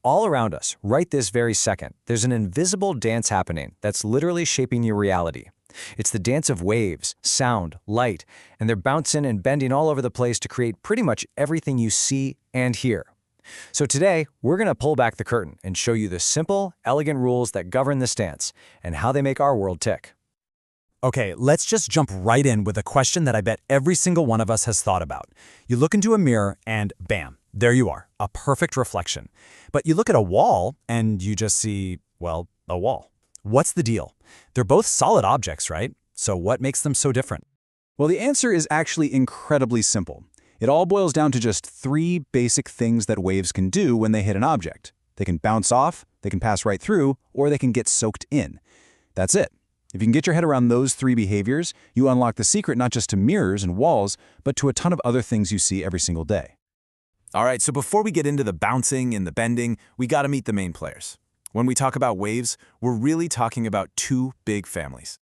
All around us, right this very second, there's an invisible dance happening that's literally shaping your reality. It's the dance of waves, sound, light, and they're bouncing and bending all over the place to create pretty much everything you see and hear. So today, we're going to pull back the curtain and show you the simple, elegant rules that govern this dance and how they make our world tick. Okay, let's just jump right in with a question that I bet every single one of us has thought about. You look into a mirror and bam, there you are, a perfect reflection. But you look at a wall and you just see, well, a wall. What's the deal? They're both solid objects, right? So what makes them so different? Well, the answer is actually incredibly simple. It all boils down to just three basic things that waves can do when they hit an object. They can bounce off, they can pass right through, or they can get soaked in. That's it. If you can get your head around those three behaviors, you unlock the secret not just to mirrors and walls, but to a ton of other things you see every single day. All right, so before we get into the bouncing and the bending, we gotta meet the main players. When we talk about waves, we're really talking about two big families.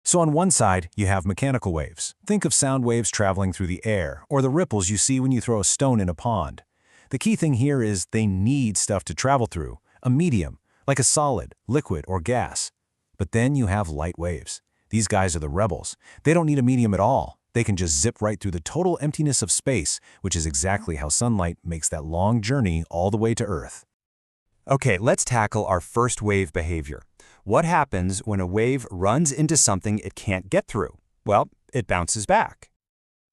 So on one side, you have mechanical waves. Think of sound waves traveling through the air, or the ripples you see when you throw a stone in a pond. The key thing here is they need stuff to travel through, a medium, like a solid, liquid, or gas. But then you have light waves. These guys are the rebels. They don't need a medium at all. They can just zip right through the total emptiness of space, which is exactly how sunlight makes that long journey all the way to Earth. Okay, let's tackle our first wave behavior. What happens when a wave runs into something it can't get through? Well, it bounces back.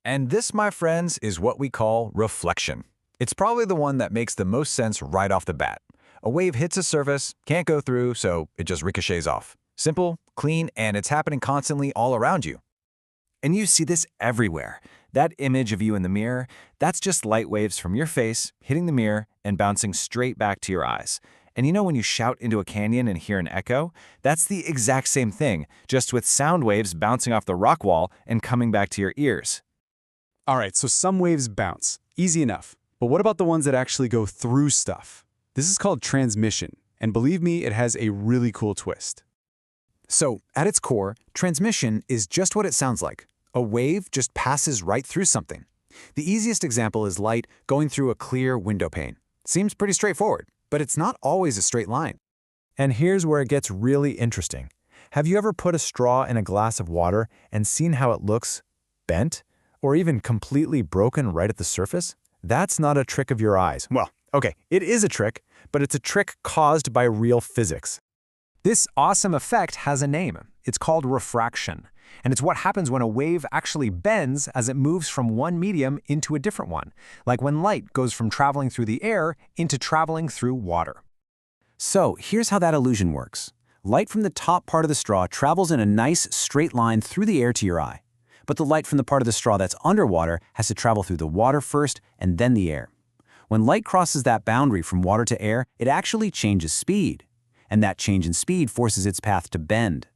And this, my friends, is what we call reflection. It's probably the one that makes the most sense right off the bat. A wave hits a surface, can't go through, so it just ricochets off. Simple, clean, and it's happening constantly all around you. And you see this everywhere. That image of you in the mirror, that's just light waves from your face hitting the mirror and bouncing straight back to your eyes. And when you shout into a canyon and hear an echo, that's the exact same thing, just with sound waves bouncing off the rock wall and coming back to your ears. All right, so some waves bounce. Easy enough. But what about the ones that actually go through stuff? This is called transmission, and believe me, it has a really cool twist. So, at its core, transmission is just what it sounds like. A wave just passes right through something. The easiest example is light going through a clear window pane. Seems pretty straightforward, but it's not always a straight line. And here's where it gets really interesting. Have you ever put a straw in a glass of water and seen how it looks bent or even completely broken right at the surface? That's not a trick of your eyes. Well, okay, it is a trick, but it's a trick caused by real physics. This awesome effect has a name. It's called refraction. And it's what happens when a wave actually bends as it moves from one medium into a different one, like when light goes from traveling through the air into traveling through water. So here's how that illusion works. Light from the top part of the straw travels in a nice straight line through the air to your eye. But the light from the part of the straw that's underwater has to travel through the water first and then the air. When light crosses that boundary from water to air, it actually changes speed. And that change in speed forces its path to bend.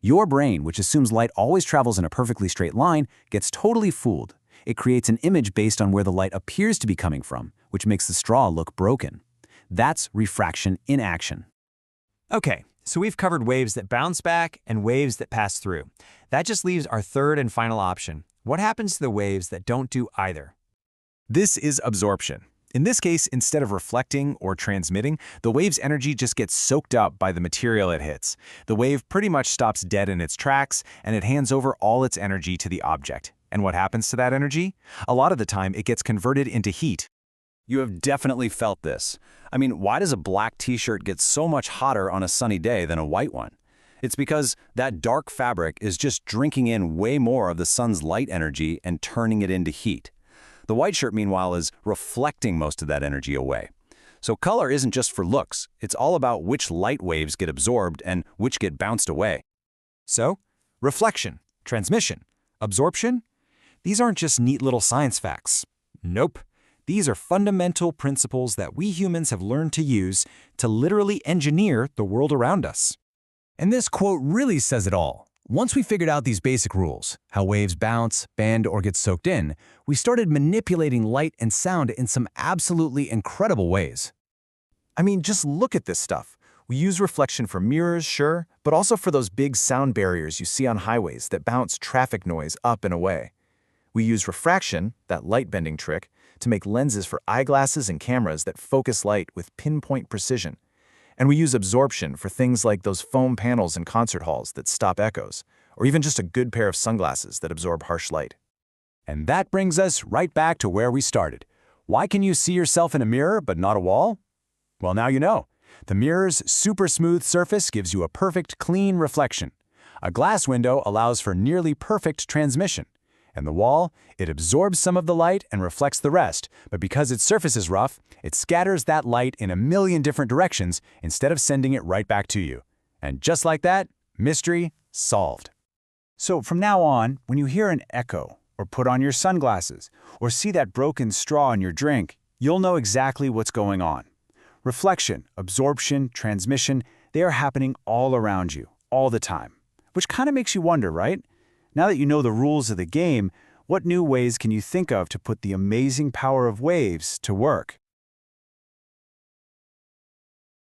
Your brain, which assumes light always travels in a perfectly straight line, gets totally fooled. It creates an image based on where the light appears to be coming from, which makes the straw look broken. That's refraction in action. Okay, so we've covered waves that bounce back and waves that pass through. That just leaves our third and final option. What happens to the waves that don't do either? This is absorption. In this case, instead of reflecting or transmitting, the wave's energy just gets soaked up by the material it hits. The wave pretty much stops dead in its tracks, and it hands over all its energy to the object. And what happens to that energy? A lot of the time, it gets converted into heat. You have definitely felt this. I mean, why does a black t-shirt get so much hotter on a sunny day than a white one? It's because that dark fabric is just drinking in way more of the sun's light energy and turning it into heat. The white shirt, meanwhile, is reflecting most of that energy away. So color isn't just for looks. It's all about which light waves get absorbed and which get bounced away. So, reflection, transmission, absorption? These aren't just neat little science facts. Nope. These are fundamental principles that we humans have learned to use to literally engineer the world around us. And this quote really says it all. Once we figured out these basic rules, how waves bounce, bend, or get soaked in, we started manipulating light and sound in some absolutely incredible ways. I mean, just look at this stuff. We use reflection for mirrors, sure, but also for those big sound barriers you see on highways that bounce traffic noise up and away. We use refraction, that light bending trick, to make lenses for eyeglasses and cameras that focus light with pinpoint precision. And we use absorption for things like those foam panels in concert halls that stop echoes, or even just a good pair of sunglasses that absorb harsh light. And that brings us right back to where we started. Why can you see yourself in a mirror but not a wall? Well, now you know. The mirror's super smooth surface gives you a perfect, clean reflection. A glass window allows for nearly perfect transmission. And the wall, it absorbs some of the light and reflects the rest, but because its surface is rough, it scatters that light in a million different directions instead of sending it right back to you. And just like that, mystery solved. So from now on, when you hear an echo, or put on your sunglasses, or see that broken straw in your drink, you'll know exactly what's going on. Reflection, absorption, transmission, they are happening all around you, all the time. Which kind of makes you wonder, right? Now that you know the rules of the game, what new ways can you think of to put the amazing power of waves to work?